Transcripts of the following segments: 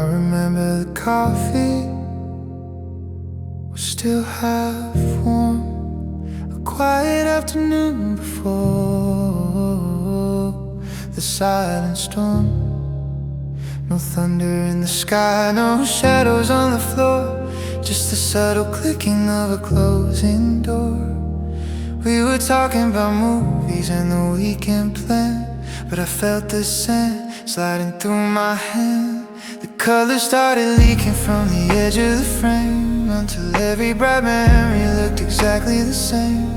remember the coffee was still half warm, a quiet afternoon before the silent storm. No thunder in the sky, no shadows on the floor, just the subtle clicking of a closing door. We were talking about movies and the weekend plan, but I felt the sand sliding through my hand. The colors started leaking from the edge of the frame, until every bright memory looked exactly the same.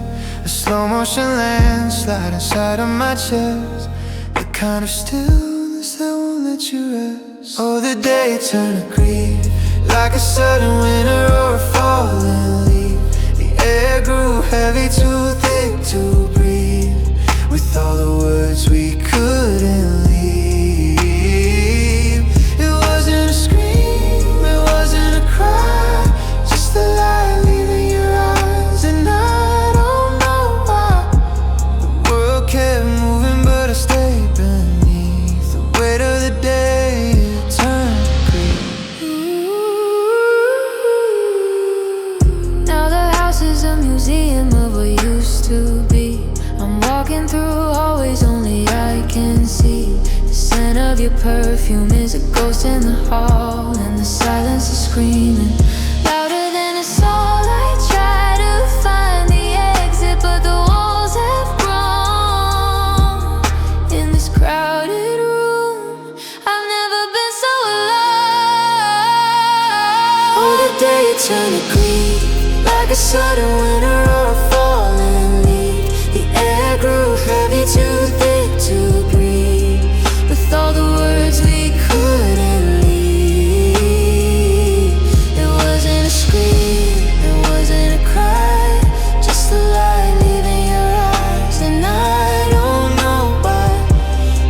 A slow motion landslide inside of my chest, the kind of stillness that won't let you rest. Oh, the day turned to grief, like a sudden winter or a falling leaf. The air grew heavy, too thick to breathe, with all the words we couldn't leave. It wasn't a scream, it wasn't a cry, just the light leaving your eyes. And I don't know why the world kept moving, but I stayed beneath the weight of the day. It turned green. Now the house is a museum of what used to be. I'm walking through hallways only I can see. The scent of your perfume is a ghost in the hall, and the silence is screaming louder than a soul. I try to find the exit, but the walls have grown. In this crowded room, I've never been so alone. Oh, the day turned to green, like a sudden winter or a falling leaf. The air grew heavy, too thick to breathe, with all the words we couldn't leave. It wasn't a scream, it wasn't a cry, just the light leaving your eyes. And I don't know why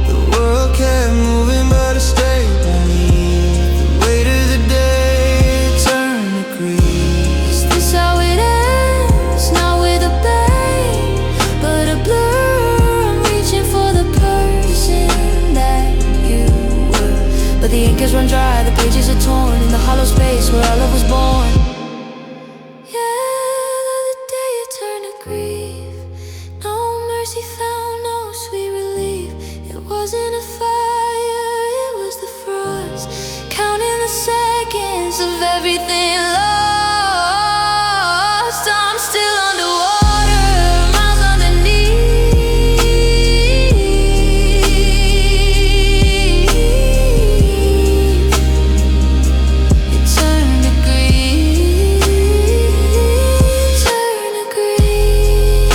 The world kept moving, but I stayed beneath the weight of the day. It turned to green. Is this how it ends? Not with a bang, but a blur. I'm reaching for the person that you were, but the ink has run dry, the pages are torn in the hollow space where our love was born. Yeah, the day it turned to grief. No mercy found, no sweet relief. It wasn't a fire, it was the frost, counting the seconds of everything lost. I'm still underwater, miles underneath. It turned to green, turned to green,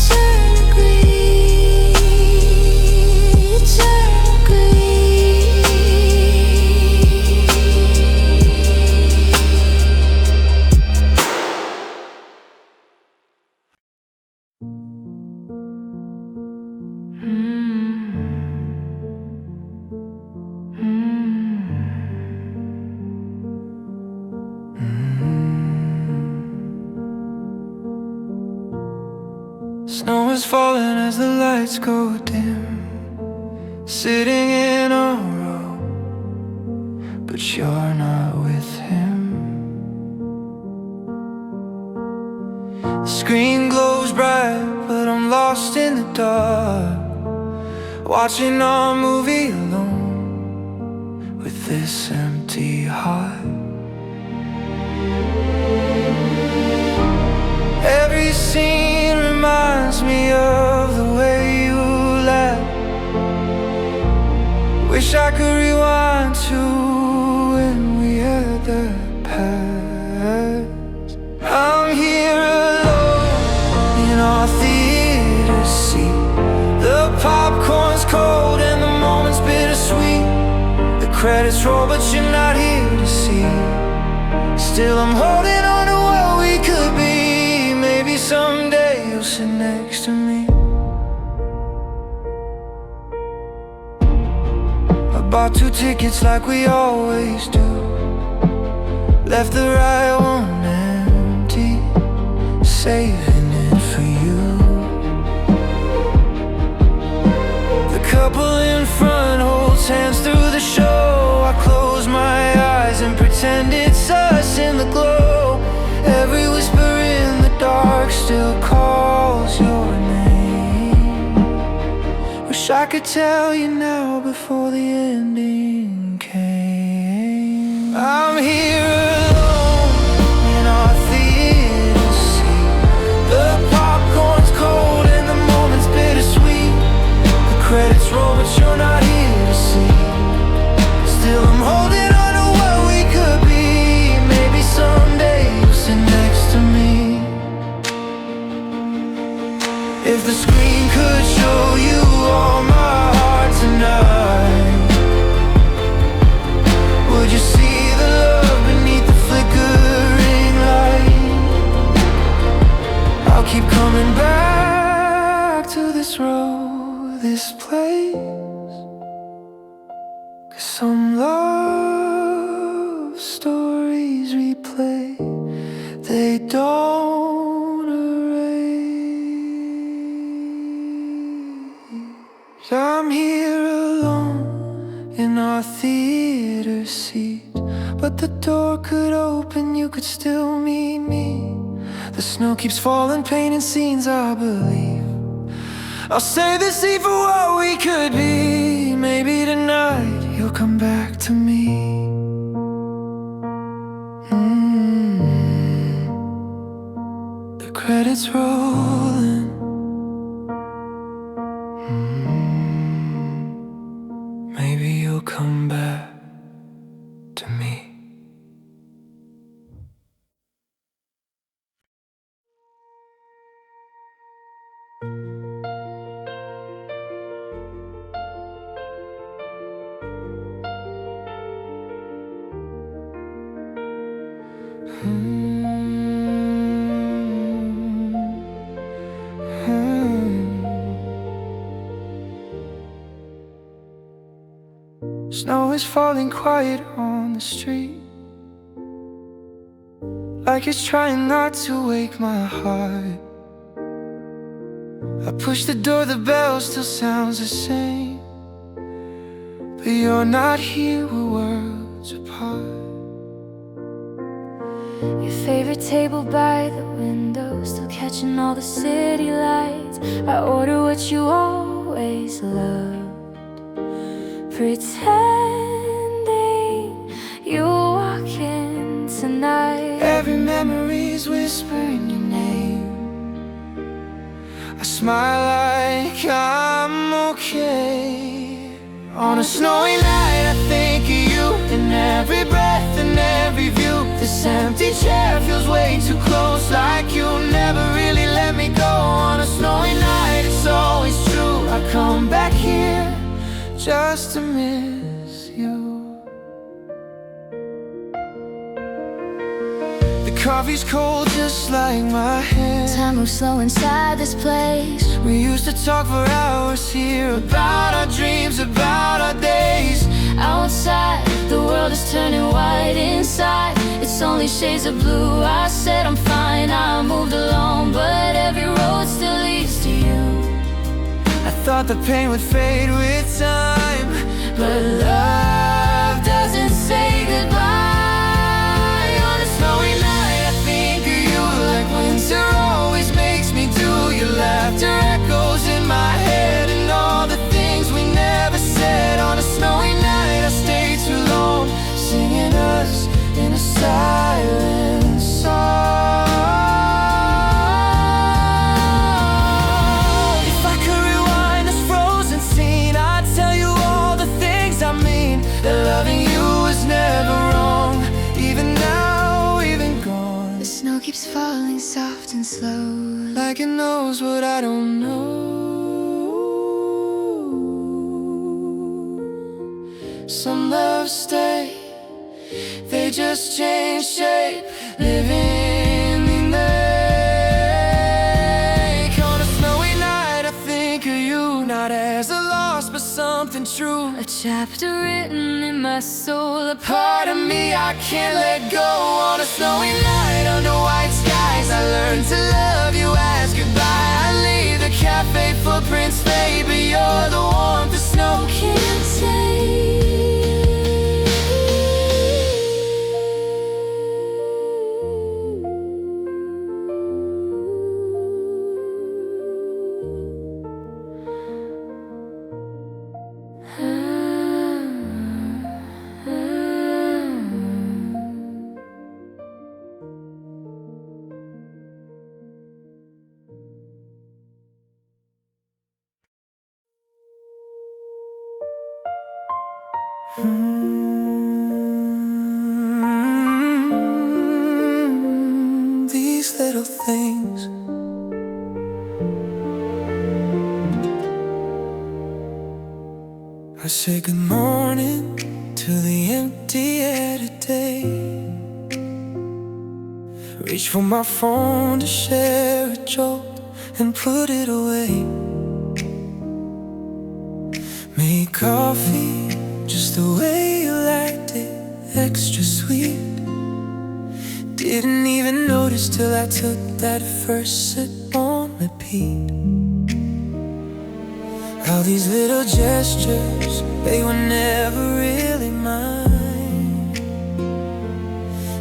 turned to green, turned to green. Snow is falling as the lights go dim, sitting in a row, but you're not with him. The screen glows bright, but I'm lost in the dark, watching our movie alone with this empty heart. Every scene reminds me of the way you laughed. Wish I could rewind to when we had that past. I'm here alone in our theater seat. The popcorn's cold and the moment's bittersweet. The credits roll, but you're not here to see. Still I'm holding on to what we could be. Maybe someday you'll sit next to me. I bought 2 tickets like we always do, left the right one empty, saving it for you. The couple in front holds hands through the show. I Wish I could tell you now before the ending came. I'm here alone in our theater seat. The popcorn's cold and the moment's bittersweet. The credits roll but you're not here to see. Still I'm holding on to what we could be. Maybe someday you'll sit next to me. If the screen could show you all my heart tonight, would you see the love beneath the flickering light? I'll keep coming back to this road, this place, 'cause some love stories replay, they don't erase. I'm here alone in our theater seat, but the door could open, you could still meet me. The snow keeps falling, painting scenes I believe. I'll save the sea for what we could be. Maybe tonight you'll come back to me. The credits rolling. Maybe you'll come back to me. Snow is falling quiet on the street, like it's trying not to wake my heart. I push the door, the bell still sounds the same, but you're not here, we're worlds apart. Your favorite table by the window, still catching all the city lights. I order what you always loved, pretending you'll walk in tonight. Every memory's whispering your name. I smile like I'm okay. On a snowy night I think of you, in every breath and every view. This empty chair feels way too close, like you'll never really let me go. On a snowy night it's always true, I come back here just to miss you. The coffee's cold just like my hand. Time moves slow inside this place. We used to talk for hours here, about our dreams, about our days. Outside, the world is turning white inside. It's only shades of blue. I said I'm fine, I moved along, but every road still leads to you. I thought the pain would fade with time, but love doesn't say goodbye. On a snowy night I think of you, like winter always makes me do. Your laughter echoes in my head, and all the things we never said. On a snowy night I stay too long, singing us in a silent song. If I could rewind this frozen scene, I'd tell you all the things I mean. That loving you was never wrong, even now, even gone. The snow keeps falling soft and slow, like it knows what I don't know. Some love stay, they just change shape, living in lake. On a snowy night I think of you, not as a loss but something true. a chapter written in my soul, a Part of me I can't let go. On a snowy night under white skies, I learned to love you as goodbye. I leave the cafe footprints fade, but you're the warmth the snow can't take. These little things. I say good morning to the empty-headed day. Reach for my phone to share a joke and put it away. Make coffee just the way you liked it, extra sweet. Didn't even notice till I took that first sip on repeat. All these little gestures, they were never really mine.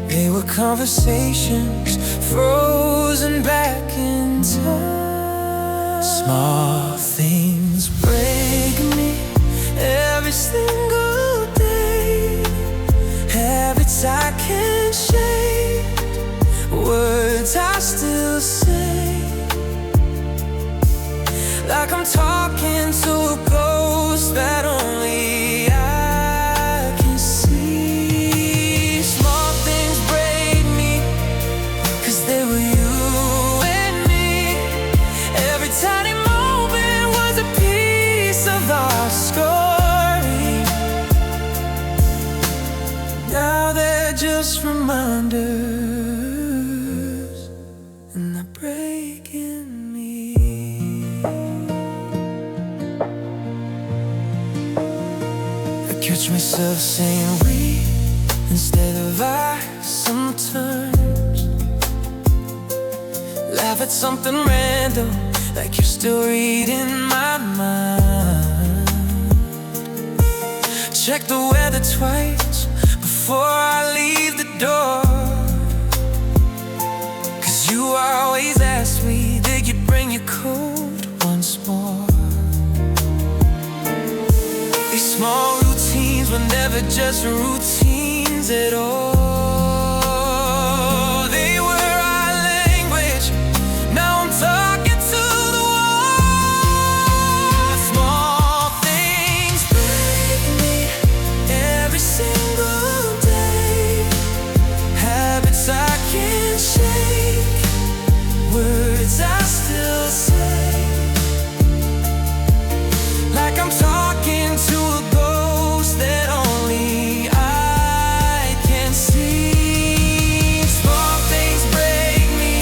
They were conversations frozen back in time. Small things break me every single day. Habits I can't shake, words I still say, like I'm talking to a ghost that only I can see. Small things break me, 'cause they were you and me. Every tiny moment was a piece of our story. Now they're just reminders, and they're breaking me. Catch myself saying we instead of I sometimes. Laugh at something random, like you're still reading my mind. Check the weather twice before I leave the door, 'cause you always ask me, did you bring your coat once more? These small routines were never just routines at all. They were our language, now I'm talking to the wall. Small things break me every single day. Habits I can't shake, words I still say, like I'm talking to a ghost that only I can see. Small things break me,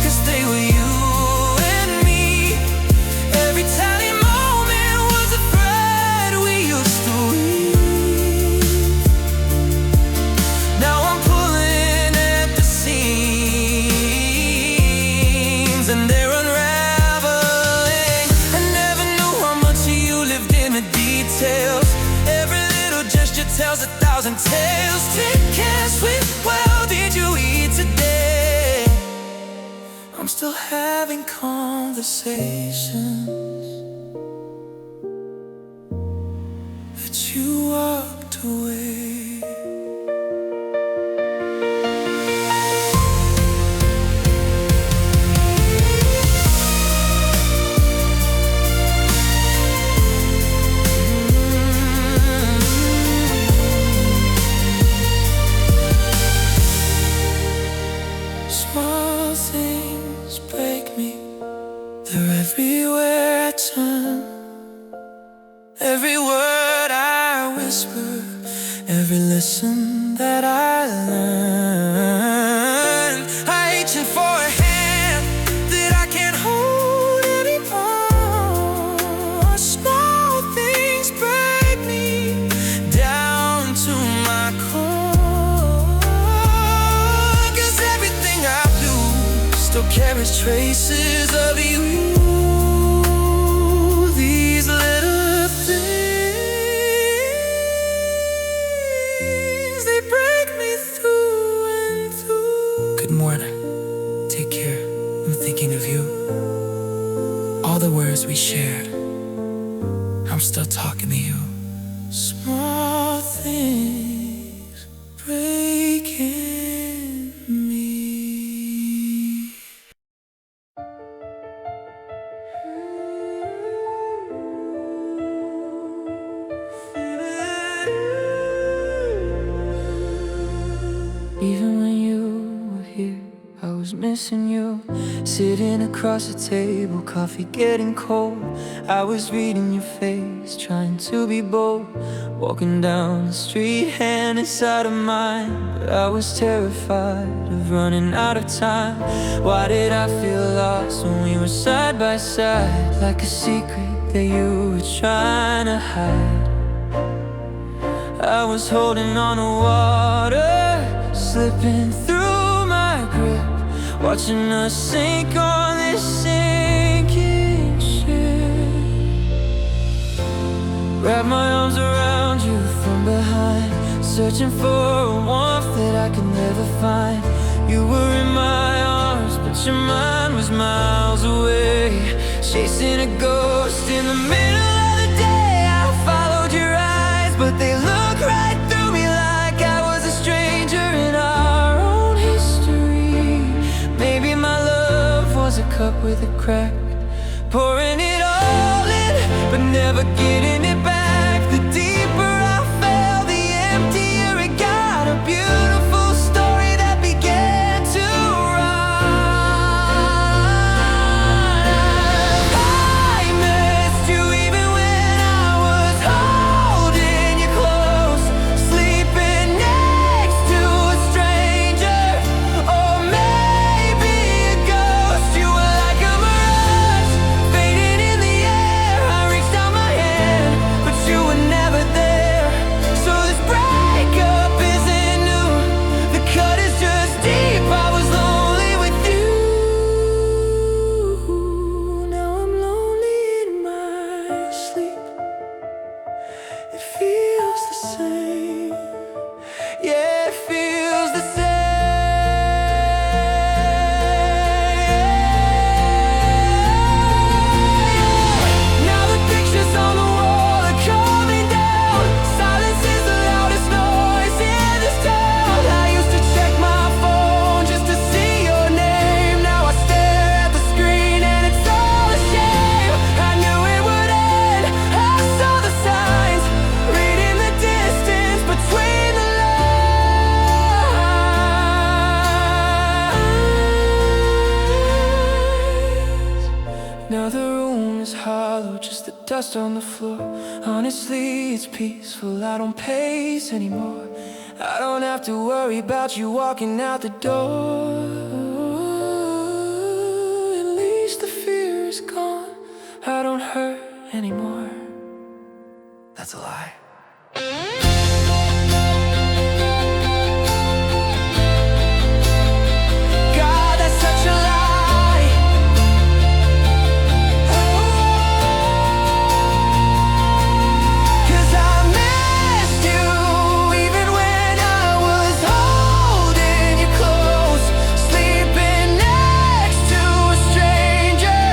'cause they were you and me. Every tiny moment was a thread we used to weave. Now I'm pulling at the seams, and they're unraveling. I never knew how much of you lived in the details. Every little gesture tells 1,000 tales. Take care, sweet, well, did you eat today? I'm still having conversations, but you walked away. Small things break me, they're everywhere I turn. Every word I whisper, every listen that I learn. I reaching for a hand that I can't hold anymore. Small things break me down to my core, 'cause everything I do still carries traces of you. These little things, they break me through and through. Good morning, take care, I'm thinking of you. All the words we shared, I'm still talking to you. Small things breaking me. Even when you were here, I was missing you. Sitting across the table, coffee getting cold. I was reading your face, trying to be bold. Walking down the street, hand inside of mine. But I was terrified of running out of time. Why did I feel lost when we were side by side? Like a secret that you were trying to hide. I was holding on to water, slipping through my grip, watching us sink on this sinking ship. Wrap my arms around you from behind, searching for a warmth that I could never find. You were in my arms, but your mind was miles away, chasing a ghost in the middle of the day. I followed your eyes, but they looked right through me like I was a stranger in our own history. Maybe my love was a cup with a crack, pouring it all in, but never getting it back. The deeper I fell, the emptier it got. A beautiful story that began to run. I missed you even when I was holding you close, sleeping next to a stranger, or maybe a ghost. You were like a mirage, fading in the air. I reached out my hand, but you were never there. So this breakup isn't new, the cut is just deep. I was lonely with you. Now I'm lonely in my sleep. It feels the same. Yeah, it feels the same. Now the pictures on the wall are coming down. Silence is the loudest noise in this town. I used to check my phone just to see your name. Now I stare at the screen and it's all a shame. I knew it would end, I saw the signs, reading the distance between the lines. Now the room is hollow, just the dust on the floor. Honestly, it's peaceful, I don't pace anymore. I don't have to worry about you walking out the door. At least the fear is gone, I don't hurt anymore. That's a lie. God, that's such a lie. Cause I missed you even when I was holding you close, sleeping next to a stranger,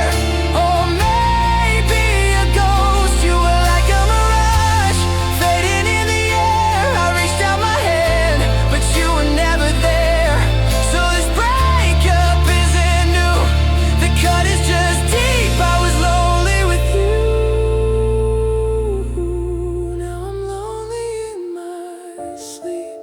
or maybe a ghost. You were like a mirage, fading in the air. I reached out my hand, but you were never there. So this breakup isn't new, the cut is just deep. I was lonely with you. Now I'm lonely in my sleep.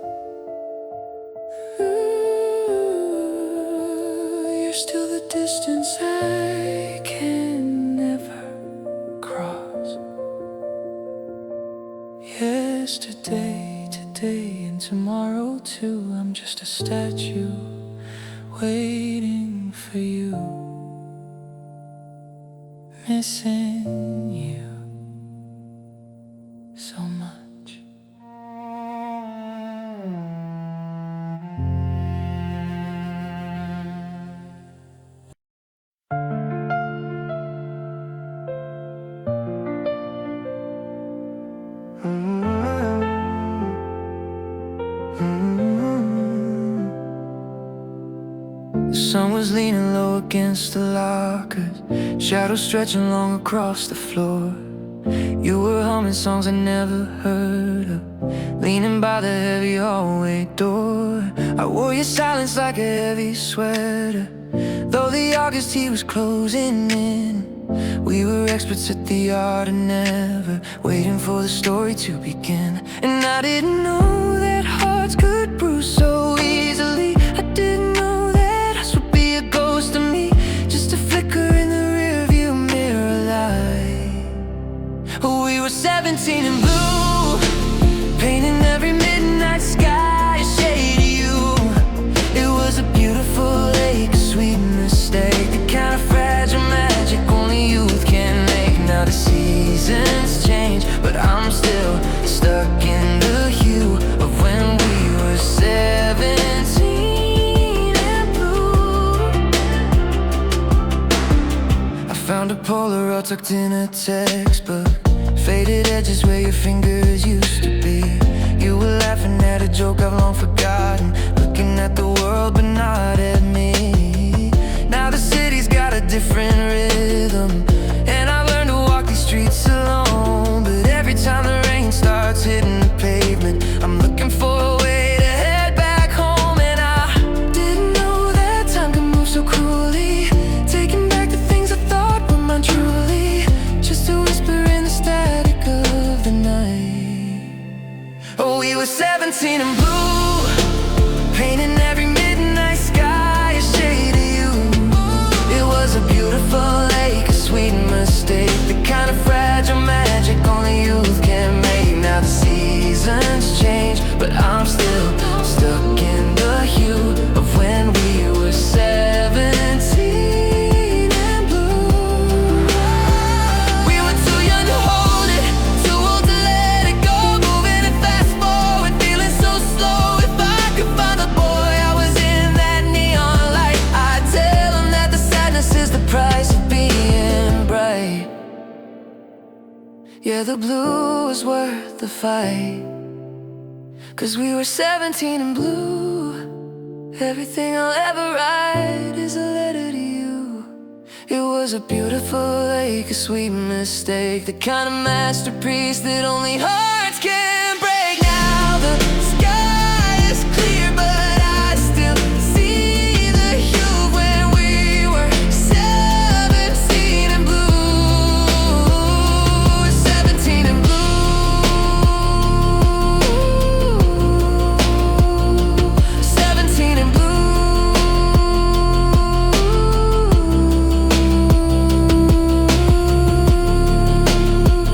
You're still the distance I can never cross. Yesterday, today, and tomorrow too. I'm just a statue waiting for you, missing you so much. The sun was leaning low against the lockers, shadows stretching long across the floor. You were humming songs I never heard of, leaning by the heavy hallway door. I wore your silence like a heavy sweater, though the August heat was closing in. We were experts at the art of never, waiting for the story to begin. And I didn't know that hearts could bruise so easily. tucked in a textbook, faded edges where your fingers used to be. You were laughing at a joke I've long forgotten, looking at the world but not at me. Now the city's got a different rhythm, and I learned to walk these streets alone. But every time the rain starts hitting the pavement, I'm looking for a way to head back home. And I didn't know that time could move so cruelly, taking back the things I thought were mine truly, just a whisper in the static of the night. Oh, we were 17 and blue, painting every midnight sky a shade of you. It was a beautiful lake, a sweet mistake, the kind of fragile magic only youth can make. Now the seasons change, but I'm still stuck in the hue of when we were 17 and blue. We were too young to hold it, too old to let it go, moving it fast forward, feeling so slow. If I could find the boy I was in that neon light, I'd tell him that the sadness is the price of being bright. Yeah, the blue was worth the fight, 'cause we were 17 and blue. Everything I'll ever write is a letter to you. It was a beautiful lake, a sweet mistake, the kind of masterpiece that only hearts can break. Now the sky is clear, but I still see the hue when we were 17 and blue. 17 and blue. 17 and blue.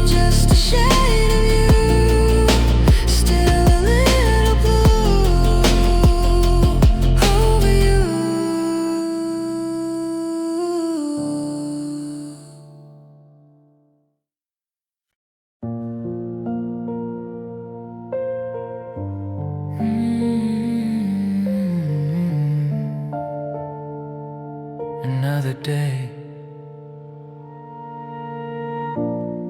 Just a shade of you, still a little blue over you. Another day,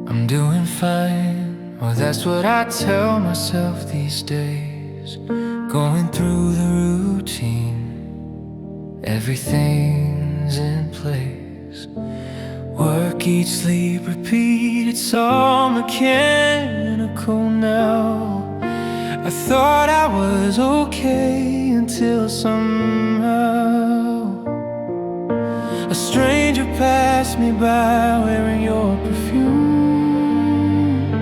I'm doing fine. Well, that's what I tell myself these days. Going through the routine, everything's in place. Work, eat, sleep, repeat, it's all mechanical now. I thought I was okay until somehow a stranger passed me by wearing your perfume,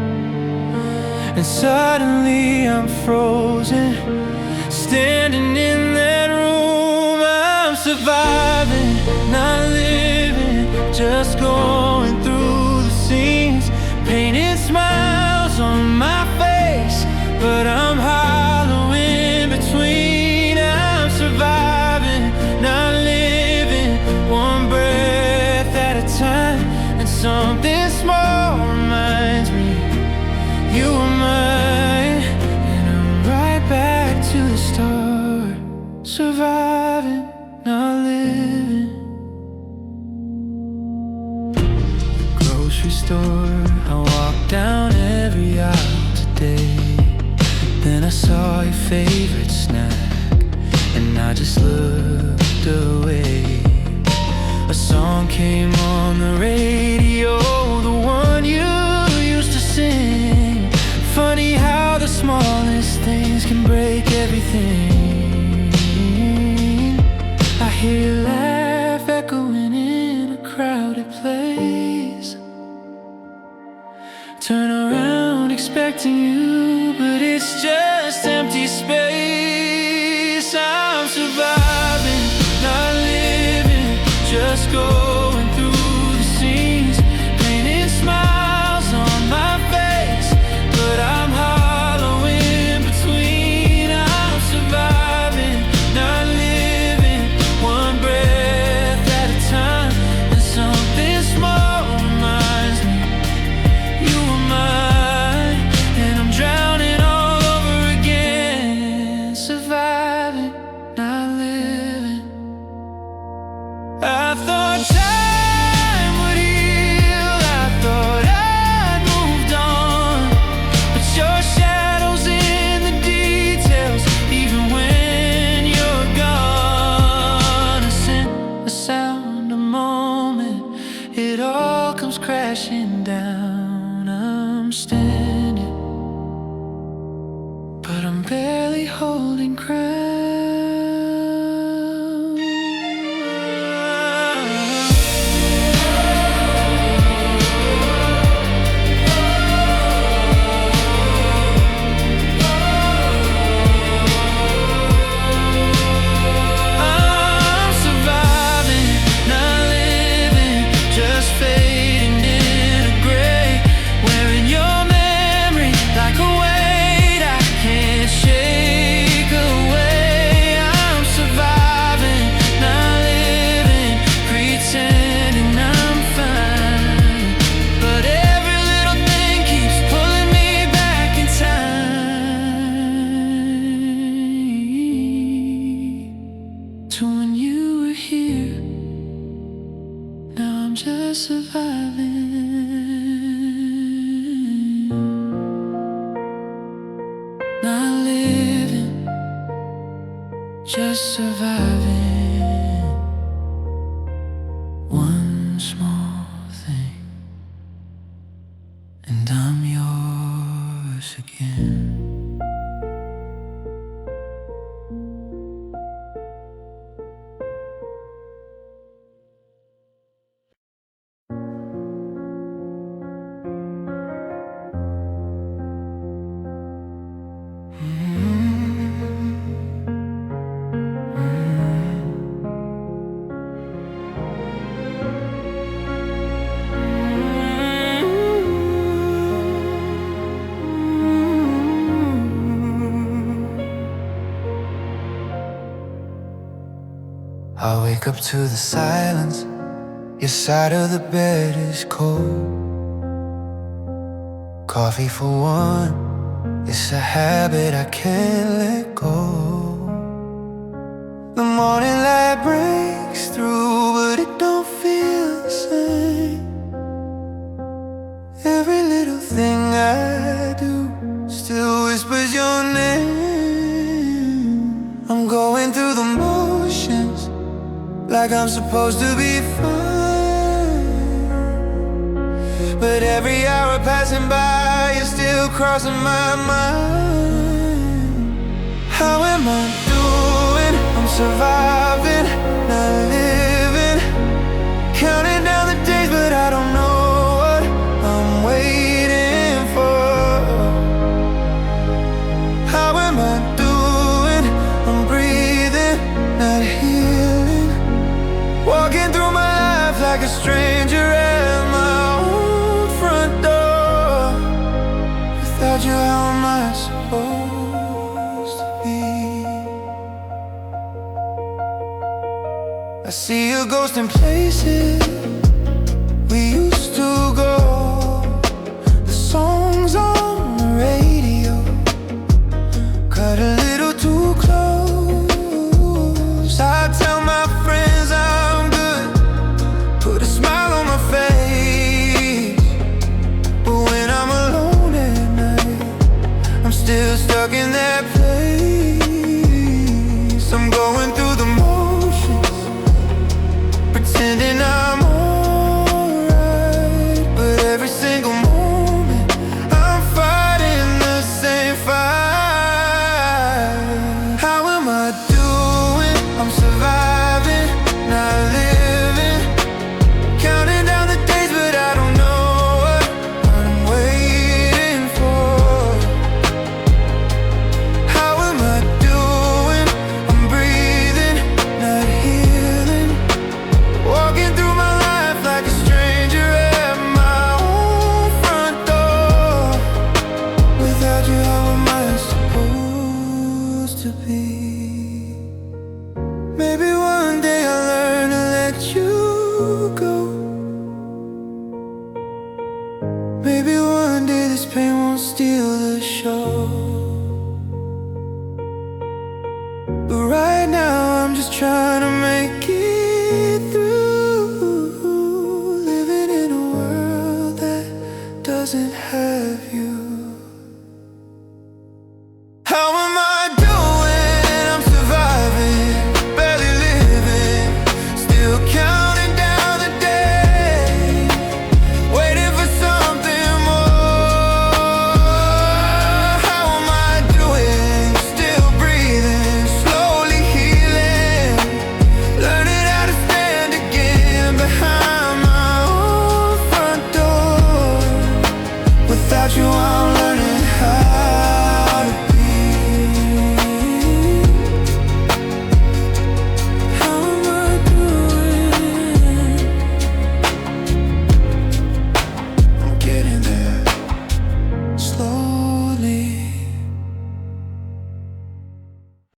and suddenly I'm frozen, standing in that room. I'm surviving, not living, just going through the scenes, painting smiles on my face, but I'm hollow in between. I'm surviving, not living, one breath at a time, and something small reminds me you were mine. And I'm right back to the start, surviving, not living. Grocery store, I walked down every aisle today. Then I saw your favorite snack, and I just looked away. A song came on the radio, the one you used to sing. Funny how the smallest things can break everything. I hear your laugh echoing in a crowded place. Turn around expecting you, but it's just empty space. I'm surviving, not living, just going through the scenes, painting steadily holding ground. I'm surviving, not living, just fading in a gray, wearing your memory like a weight I can't shake away. I'm surviving, not living, pretending I'm fine, but every little thing keeps pulling me back in time to when you were here. Now I'm just surviving, not living, just surviving. One small thing, and I'm yours again. I wake up to the silence. Your side of the bed is cold. Coffee for one, it's a habit I can't let go. The morning light breaks through, but it don't feel the same. Every little thing I do still whispers your name. I'm going through the motions like I'm supposed to be fine, but every hour passing by, you're still crossing my mind. How am I doing? I'm surviving, not living, counting down the days, but I don't know what I'm waiting for. How am I doing? I'm breathing, not healing, walking through my life like a stranger at my own front door. Without you, how am I supposed to be? I see a ghost in places we used to go. The songs on the radio cut a little too close. I tell my friends I'm good, put a smile on my face, but when I'm alone at night, I'm still stuck in that place. I'm going through the motions, pretending I'm alright, but every single moment I'm fighting the same fight. How am I doing? I'm surviving, not living, counting down the days, but I don't know what I'm waiting for. How am I doing? I'm breathing, not healing, walking through my life like a stranger at my own front door. Without you, how am I supposed to be? Maybe one day I'll learn to let you go. Maybe one day this pain won't steal the show. But right now I'm just trying to make